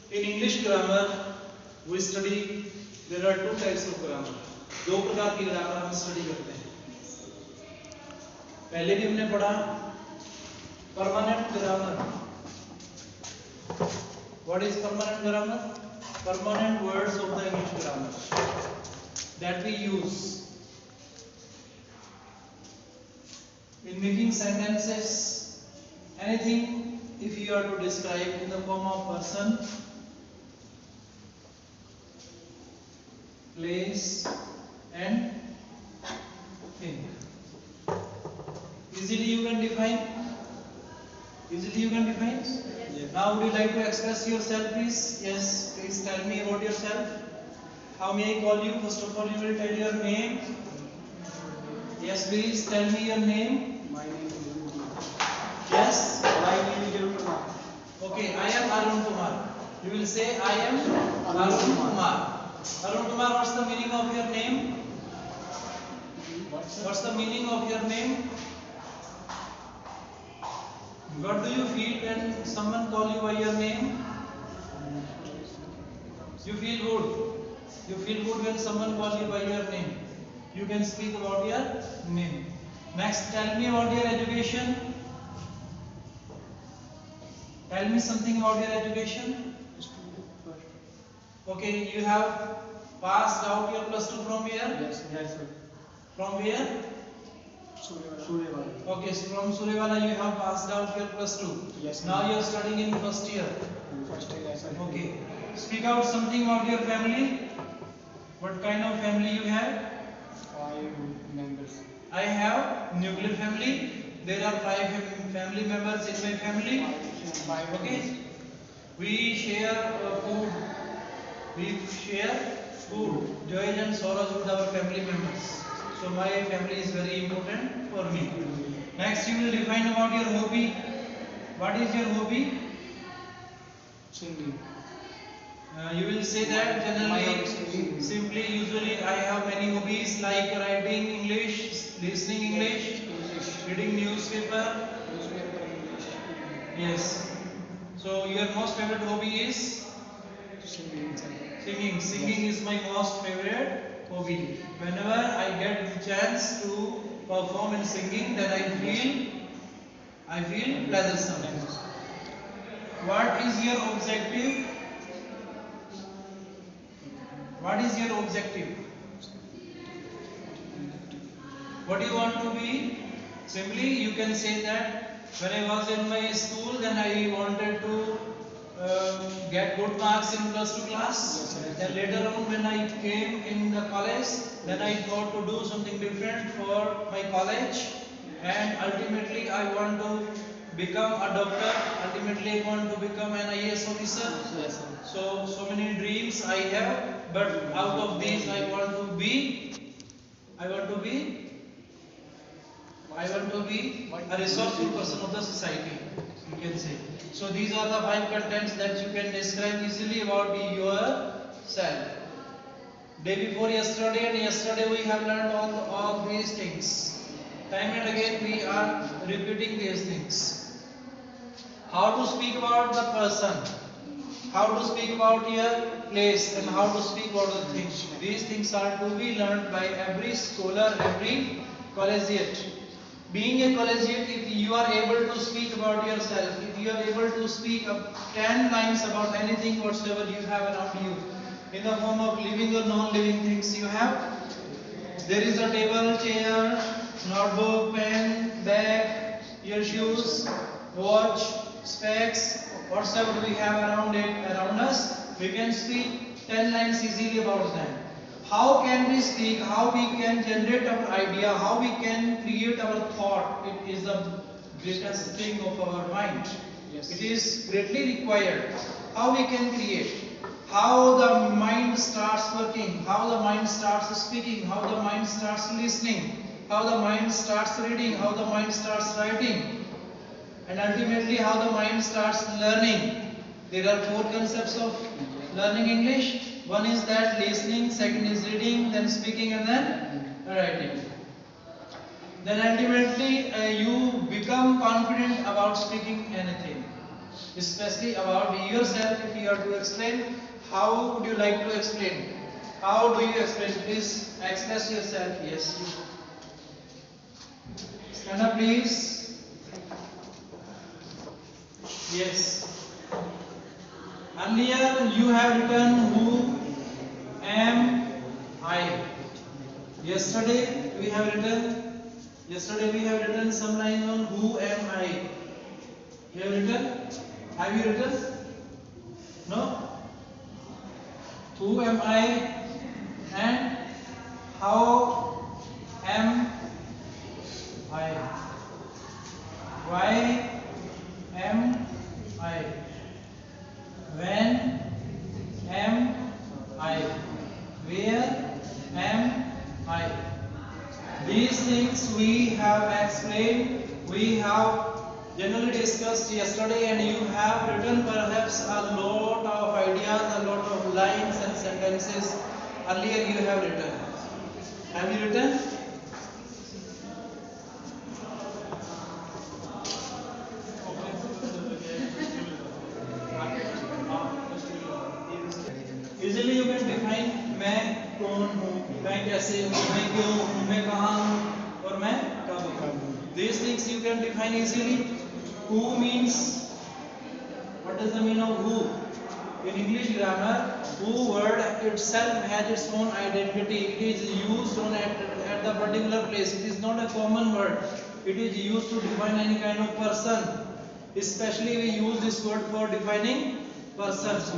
In English grammar, we study. There are two types of grammar. दो प्रकार की grammar हम स्टडी करते हैं. पहले भी हमने पढ़ा permanent grammar. What is permanent grammar? Permanent words of the English grammar that we use in making sentences. Anything if you are to describe in the form of person, place and thing. Easily you can define. Easily you can define. Yes. Now would you like to express yourself, please? Yes. Please tell me about yourself. How may I call you? First of all, you will tell your name. Yes, please tell me your name. My name is Arun. Yes. My name is Arun Kumar. Okay, I am Arun Kumar. You will say I am Arun Kumar. Arun Kumar, what's the meaning of your name? What's the meaning of your name? What do you feel when someone call you by your name? You feel good. You feel good when someone call you by your name. You can speak about your name. Next, tell me about your education. Tell me something about your education. Okay, you have passed out your plus 2 from where? Yes, sir. From where? Surewala. Okay, so from Surewala you have passed out your plus 2. Yes. Now you are studying in first year. First year, yes, sir. Okay. Speak out something about your family. What kind of family you have? 5 members. I have nuclear family. There are 5 family members in my family. Five. Okay. We share food. We share food, joy and sorrows with our family members. So my family is very important for me. Next, you will define about your hobby. What is your hobby? Singing. You will say that generally, Singing. simply, usually I have many hobbies like writing English, listening English, reading newspaper. Newspaper English. Yes. So your most favorite hobby is Singing. singing. Singing is my most favorite hobby. Whenever I get the chance to perform in singing, then I feel pleasure. What is your objective? What is your objective? What do you want to be? Simply you can say that when I was in my school, then I wanted to get good marks in plus 2 class. Then later on when I came in the college, then I thought to do something different for my college, and ultimately I want to become a doctor. Ultimately I want to become an IAS officer. Yes, sir. So many dreams I have, but out of these I want to be a resourceful person of the society, you can say. So these are the 5 contents that you can describe easily about yourself. Day before yesterday and yesterday we have learned all these things. Time and again we are repeating these things. How to speak about the person, how to speak about your place, and how to speak about the things. These things are to be learned by every scholar, every collegiate. Being a collegiate, if you are able to speak about yourself, if you are able to speak 10 lines about anything whatsoever you have around you, in the form of living or non-living things you have, there is a table, chair, notebook, pen, bag, your shoes, watch, specs, whatsoever we have around us, we can speak 10 lines easily about them. How can we speak? How we can generate our idea? How we can create our thought? It is the greatest thing of our mind. Yes. It is greatly required. How we can create? How the mind starts working? How the mind starts speaking? How the mind starts listening? How the mind starts reading? How the mind starts writing? And ultimately how the mind starts learning. There are 4 concepts of learning English. One is that listening, second is reading, then speaking, and then writing. Then ultimately you become confident about speaking anything. especially about yourself. If you are to explain, how would you like to explain? How do you explain? Please express yourself. Yes, you. Stand up, please. Yes. Earlier you have written who am I. Yesterday we have written some lines on who am I. You have written? Have you written? No? Who am I and how am I? Why am I? When am I? Where am I? These things we have explained, we have generally discussed yesterday, and you have written perhaps a lot of ideas, a lot of lines and sentences earlier you have written. Have you written? Easily you can define मैं कौन हूँ, मैं कैसे हूँ, मैं क्यों हूँ, मैं कहाँ हूँ और मैं कब हूँ. These things you can define easily. Who means, what is the meaning of who? In English grammar, who word itself has its own identity. It is used on at the particular place. It is not a common word. It is used to define any kind of person. Especially we use this word for defining persons.